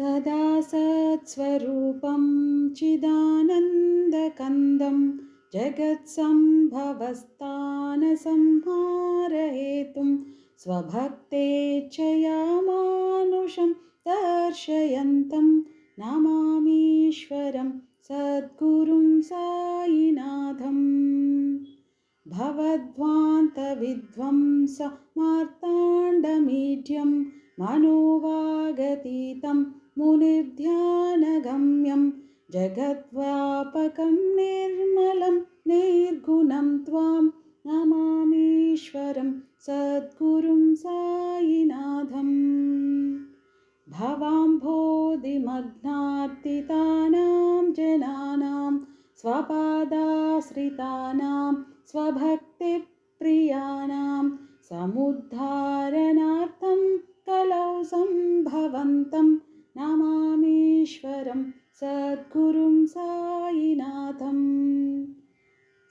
सदा सत्स्वरूपं चिदानन्दकन्दं जगत्सम्भवस्थानसंहारहेतुं स्वभक्तेच्छयामानुषं दर्शयन्तं नमामीश्वरं सद्गुरुं साईनाथम्। भवध्वान्तविध्वंसमार्ताण्डमीड्यं मनोवागतीतं मुनिर्ध्यानगम्यं जगद्व्यापकं निर्मलं निर्गुणं त्वां नमामीश्वरं सद्गुरुं साईनाथम्। भवाम्भोधिमग्नार्तितानां जनानां स्वपादाश्रितानां स्वभक्तिप्रियाणां समुद्धारणार्थं कलौ सम्भवन्तं नमामीश्वरं सद्गुरुं साईनाथम्।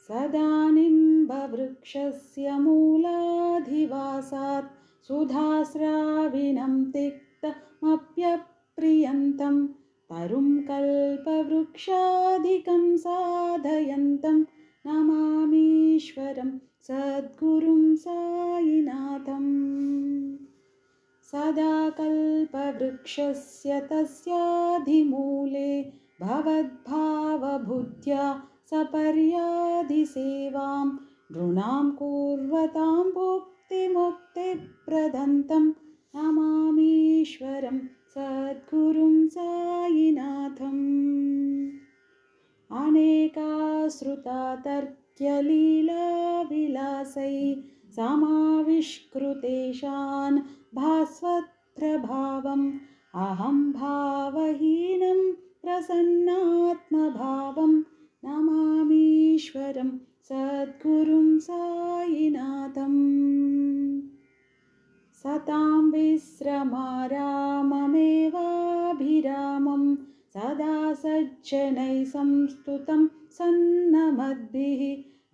सदा निम्बवृक्षस्य मूलाधिवासात् सुधास्राविणं तिक्तमप्यप्रियन्तं तरुं कल्पवृक्षाधिकं साधयन्तं नमामीश्वरं सद्गुरुं साईनाथम्। सदा कल्पवृक्षस्य तस्याधिमूले भवद्भावबुद्ध्या सपर्याधिसेवां नृणां कुर्वतां भुक्तिमुक्तिप्रदन्तं नमामीश्वरं सद्गुरुं साईनाथम्। अनेकाश्रुतातर्क्यलीलाविलासै समाविष्कृतेषान् भास्वत्प्रभावम् अहं भावहीनं प्रसन्नात्मभावं नमामीश्वरं सद्गुरुं साईनाथम्। सतां विश्रमाराममेवाभिरामं सदा सज्जनैः संस्तुतं सन्नमद्भिः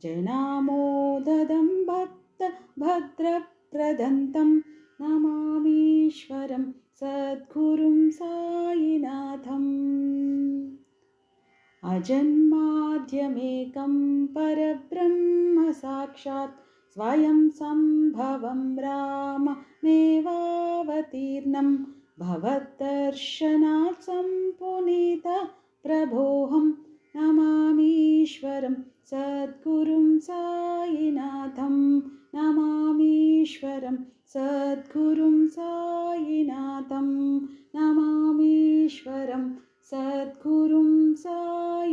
जनामोददं भक्तभद्रप्रदन्तं नमामीश्वरं सद्गुरुं साईनाथम्। अजन्माद्यमेकं परब्रह्म साक्षात् स्वयं सम्भवं राममेवावतीर्णं भवद्दर्शनात् सम्पुनीतः प्रभोऽहं नमामीश्वरं सद्गुरुं साईनाथं। नमामीश्वरं सद्गुरुं साईनाथं। नमामीश्वरं सद्गुरुं साईनाथम्।